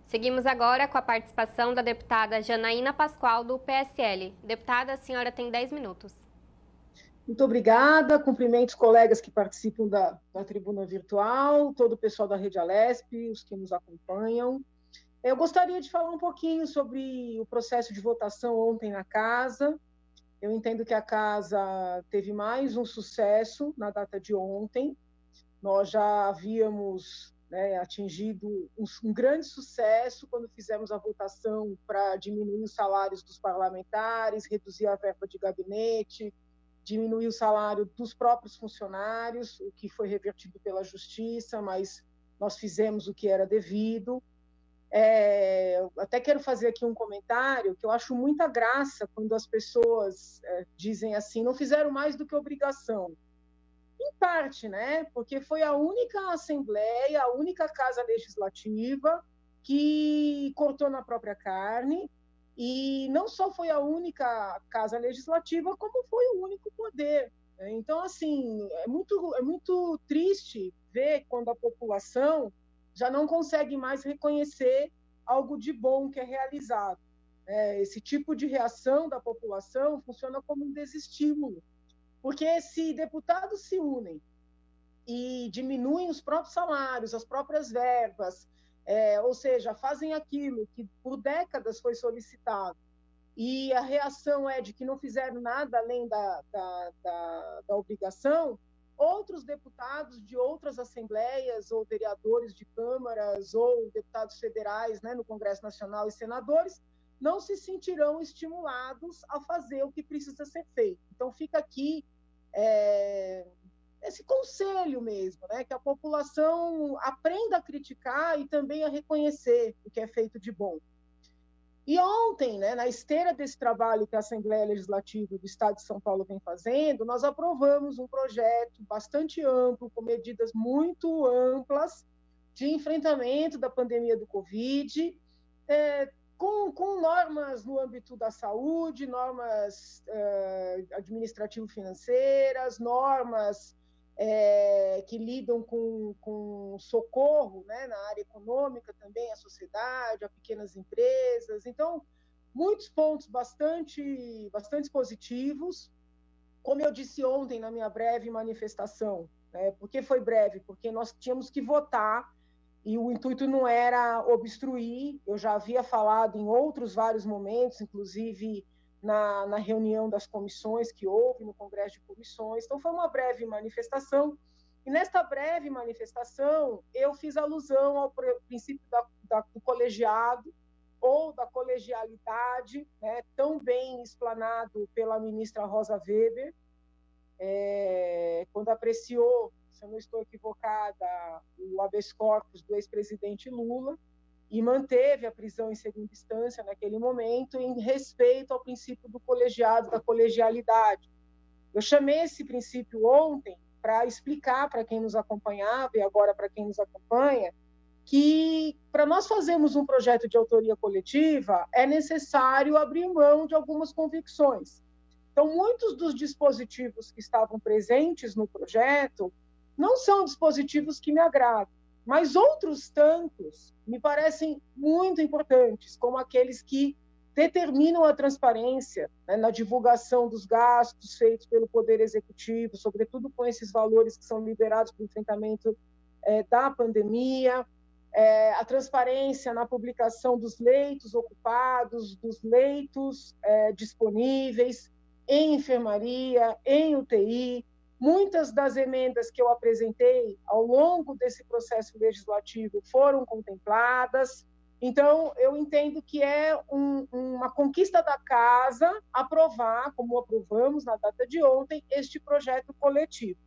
Seguimos agora com a participação da deputada Janaína Pascoal, do PSL. Deputada, a senhora tem 10 minutos. Muito obrigada, cumprimento os colegas que participam da tribuna virtual, todo o pessoal da Rede Alesp, os que nos acompanham. Eu gostaria de falar um pouquinho sobre o processo de votação ontem na Casa. Eu entendo que a Casa teve mais um sucesso na data de ontem. Nós já havíamos atingido um grande sucesso quando fizemos a votação para diminuir os salários dos parlamentares, reduzir a verba de gabinete, diminuir o salário dos próprios funcionários, o que foi revertido pela Justiça, mas nós fizemos o que era devido. Eu até quero fazer aqui um comentário que eu acho muita graça quando as pessoas dizem assim, não fizeram mais do que obrigação. Em parte, né? Porque foi a única Assembleia, a única Casa Legislativa que cortou na própria carne, e não só foi a única Casa Legislativa, como foi o único poder. Então, assim, é muito triste ver quando a população já não consegue mais reconhecer algo de bom que é realizado. Esse tipo de reação da população funciona como um desestímulo, porque se deputados se unem e diminuem os próprios salários, as próprias verbas, ou seja, fazem aquilo que por décadas foi solicitado, e a reação é de que não fizeram nada além da obrigação, outros deputados de outras assembleias, ou vereadores de câmaras, ou deputados federais, né, no Congresso Nacional e senadores, não se sentirão estimulados a fazer o que precisa ser feito. Então, fica aqui esse conselho mesmo, né, que a população aprenda a criticar e também a reconhecer o que é feito de bom. E ontem, né, na esteira desse trabalho que a Assembleia Legislativa do Estado de São Paulo vem fazendo, nós aprovamos um projeto bastante amplo, com medidas muito amplas de enfrentamento da pandemia do Covid, com normas no âmbito da saúde, normas administrativo-financeiras, normas que lidam com socorro, né, na área econômica também, à sociedade, a pequenas empresas. Então, muitos pontos bastante positivos. Como eu disse ontem na minha breve manifestação, né, por que foi breve? Porque nós tínhamos que votar e o intuito não era obstruir. Eu já havia falado em outros vários momentos, inclusive na reunião das comissões que houve, no Congresso de Comissões. Então, foi uma breve manifestação, e nesta breve manifestação eu fiz alusão ao princípio do colegiado, ou da colegialidade, né, tão bem explanado pela ministra Rosa Weber, quando apreciou, se eu não estou equivocada, o habeas corpus do ex-presidente Lula, e manteve a prisão em segunda instância naquele momento, em respeito ao princípio do colegiado, da colegialidade. Eu chamei esse princípio ontem para explicar para quem nos acompanhava, e agora para quem nos acompanha, que para nós fazermos um projeto de autoria coletiva, é necessário abrir mão de algumas convicções. Então, muitos dos dispositivos que estavam presentes no projeto não são dispositivos que me agradam, mas outros tantos me parecem muito importantes, como aqueles que determinam a transparência, né, na divulgação dos gastos feitos pelo Poder Executivo, sobretudo com esses valores que são liberados para o enfrentamento da pandemia, a transparência na publicação dos leitos ocupados, dos leitos disponíveis em enfermaria, em UTI. Muitas das emendas que eu apresentei ao longo desse processo legislativo foram contempladas. Então, eu entendo que é uma conquista da Casa aprovar, como aprovamos na data de ontem, este projeto coletivo,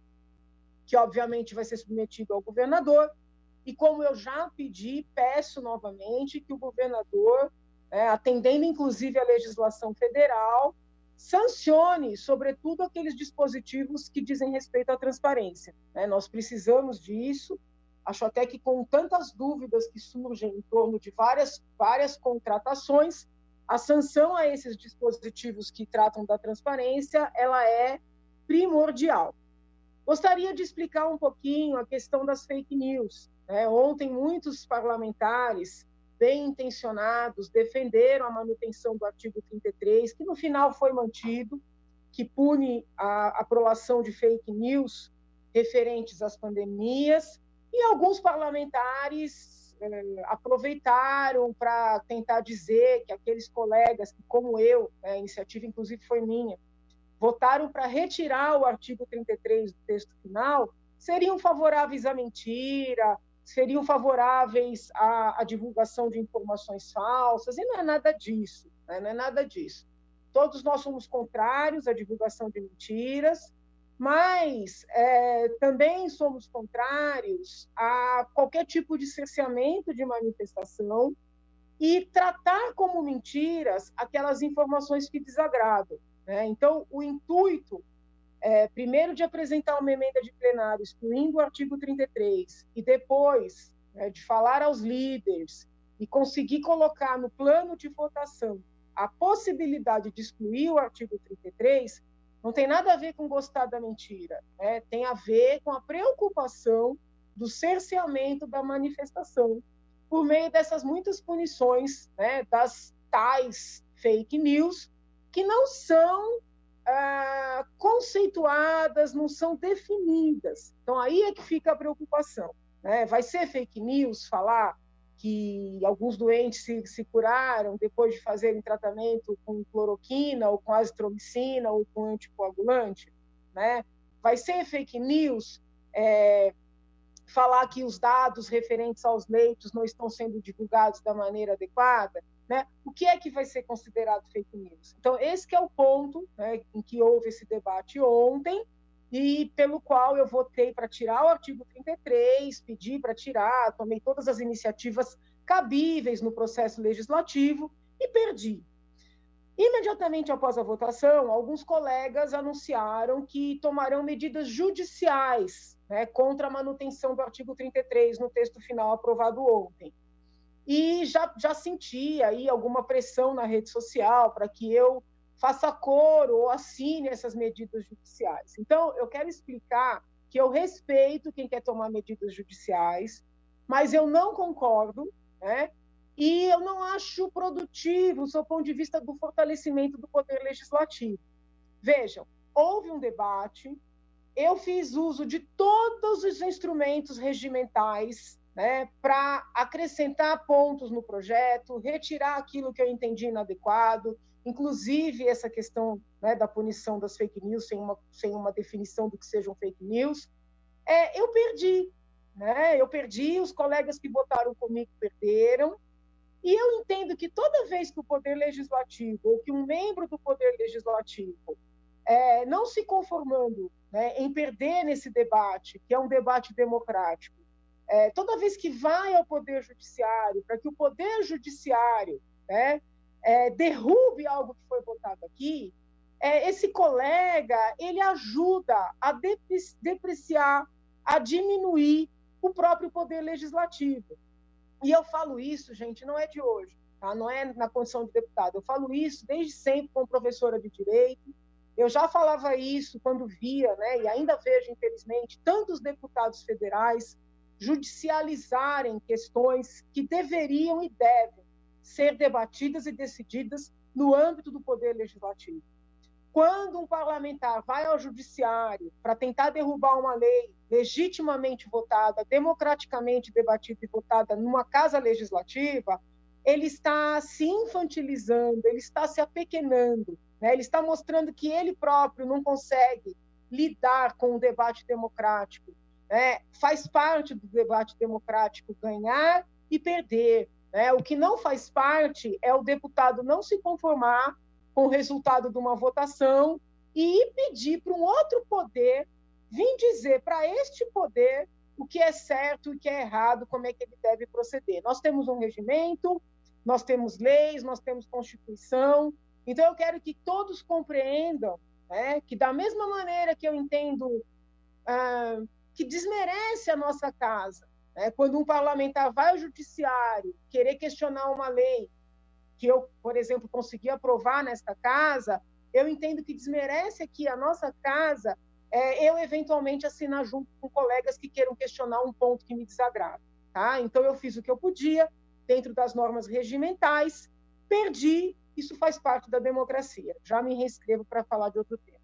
que obviamente vai ser submetido ao governador, e como eu já pedi, peço novamente que o governador, atendendo inclusive a legislação federal, sancione, sobretudo, aqueles dispositivos que dizem respeito à transparência. Nós precisamos disso. Acho até que, com tantas dúvidas que surgem em torno de várias contratações, a sanção a esses dispositivos que tratam da transparência, ela é primordial. Gostaria de explicar um pouquinho a questão das fake news. Ontem, muitos parlamentares bem intencionados, defenderam a manutenção do artigo 33, que no final foi mantido, que pune a prolação de fake news referentes às pandemias, e alguns parlamentares aproveitaram para tentar dizer que aqueles colegas que, como eu, a iniciativa inclusive foi minha, votaram para retirar o artigo 33 do texto final, seriam favoráveis à mentira, seriam favoráveis à divulgação de informações falsas, e não é nada disso, né? Não é nada disso. Todos nós somos contrários à divulgação de mentiras, mas também somos contrários a qualquer tipo de cerceamento de manifestação e tratar como mentiras aquelas informações que desagradam, né? Então, o intuito, primeiro, de apresentar uma emenda de plenário excluindo o artigo 33 e depois de falar aos líderes e conseguir colocar no plano de votação a possibilidade de excluir o artigo 33, não tem nada a ver com gostar da mentira, né? Tem a ver com a preocupação do cerceamento da manifestação por meio dessas muitas punições, né, das tais fake news, que não são conceituadas, não são definidas. Então, aí é que fica a preocupação, né? Vai ser fake news falar que alguns doentes se curaram depois de fazerem tratamento com cloroquina, ou com azitromicina, ou com anticoagulante, né? Vai ser fake news falar que os dados referentes aos leitos não estão sendo divulgados da maneira adequada, né? O que é que vai ser considerado fake news? Então, esse que é o ponto, né, em que houve esse debate ontem, e pelo qual eu votei para tirar o artigo 33, pedi para tirar, tomei todas as iniciativas cabíveis no processo legislativo e perdi. Imediatamente após a votação, alguns colegas anunciaram que tomarão medidas judiciais, né, contra a manutenção do artigo 33 no texto final aprovado ontem. E já senti aí alguma pressão na rede social para que eu faça coro ou assine essas medidas judiciais. Então, eu quero explicar que eu respeito quem quer tomar medidas judiciais, mas eu não concordo, né? E eu não acho produtivo, do ponto de vista do fortalecimento do poder legislativo. Vejam, houve um debate, eu fiz uso de todos os instrumentos regimentais, né, para acrescentar pontos no projeto, retirar aquilo que eu entendi inadequado, inclusive essa questão, né, da punição das fake news sem uma definição do que sejam fake news. Eu perdi, né? Eu perdi, os colegas que votaram comigo perderam, e eu entendo que toda vez que o Poder Legislativo, ou que um membro do Poder Legislativo, não se conformando, né, em perder nesse debate, que é um debate democrático, toda vez que vai ao Poder Judiciário, para que o Poder Judiciário, né, derrube algo que foi votado aqui, esse colega, ele ajuda a depreciar, a diminuir o próprio Poder Legislativo. E eu falo isso, gente, não é de hoje, tá? Não é na condição de deputado, eu falo isso desde sempre como professora de Direito. Eu já falava isso quando via, né, e ainda vejo, infelizmente, tantos deputados federais judicializarem questões que deveriam e devem ser debatidas e decididas no âmbito do Poder Legislativo. Quando um parlamentar vai ao judiciário para tentar derrubar uma lei legitimamente votada, democraticamente debatida e votada numa casa legislativa, ele está se infantilizando, ele está se apequenando, né? Ele está mostrando que ele próprio não consegue lidar com o debate democrático. Faz parte do debate democrático ganhar e perder, né? O que não faz parte é o deputado não se conformar com o resultado de uma votação e pedir para um outro poder vir dizer para este poder o que é certo e o que é errado, como é que ele deve proceder. Nós temos um regimento, nós temos leis, nós temos Constituição, então eu quero que todos compreendam, né, que da mesma maneira que eu entendo que desmerece a nossa casa, né, quando um parlamentar vai ao judiciário querer questionar uma lei que eu, por exemplo, consegui aprovar nesta casa, eu entendo que desmerece aqui a nossa casa, eu eventualmente assinar junto com colegas que queiram questionar um ponto que me desagrada. Tá? Então, eu fiz o que eu podia, dentro das normas regimentais, perdi, isso faz parte da democracia. Já me reinscrevo para falar de outro tema.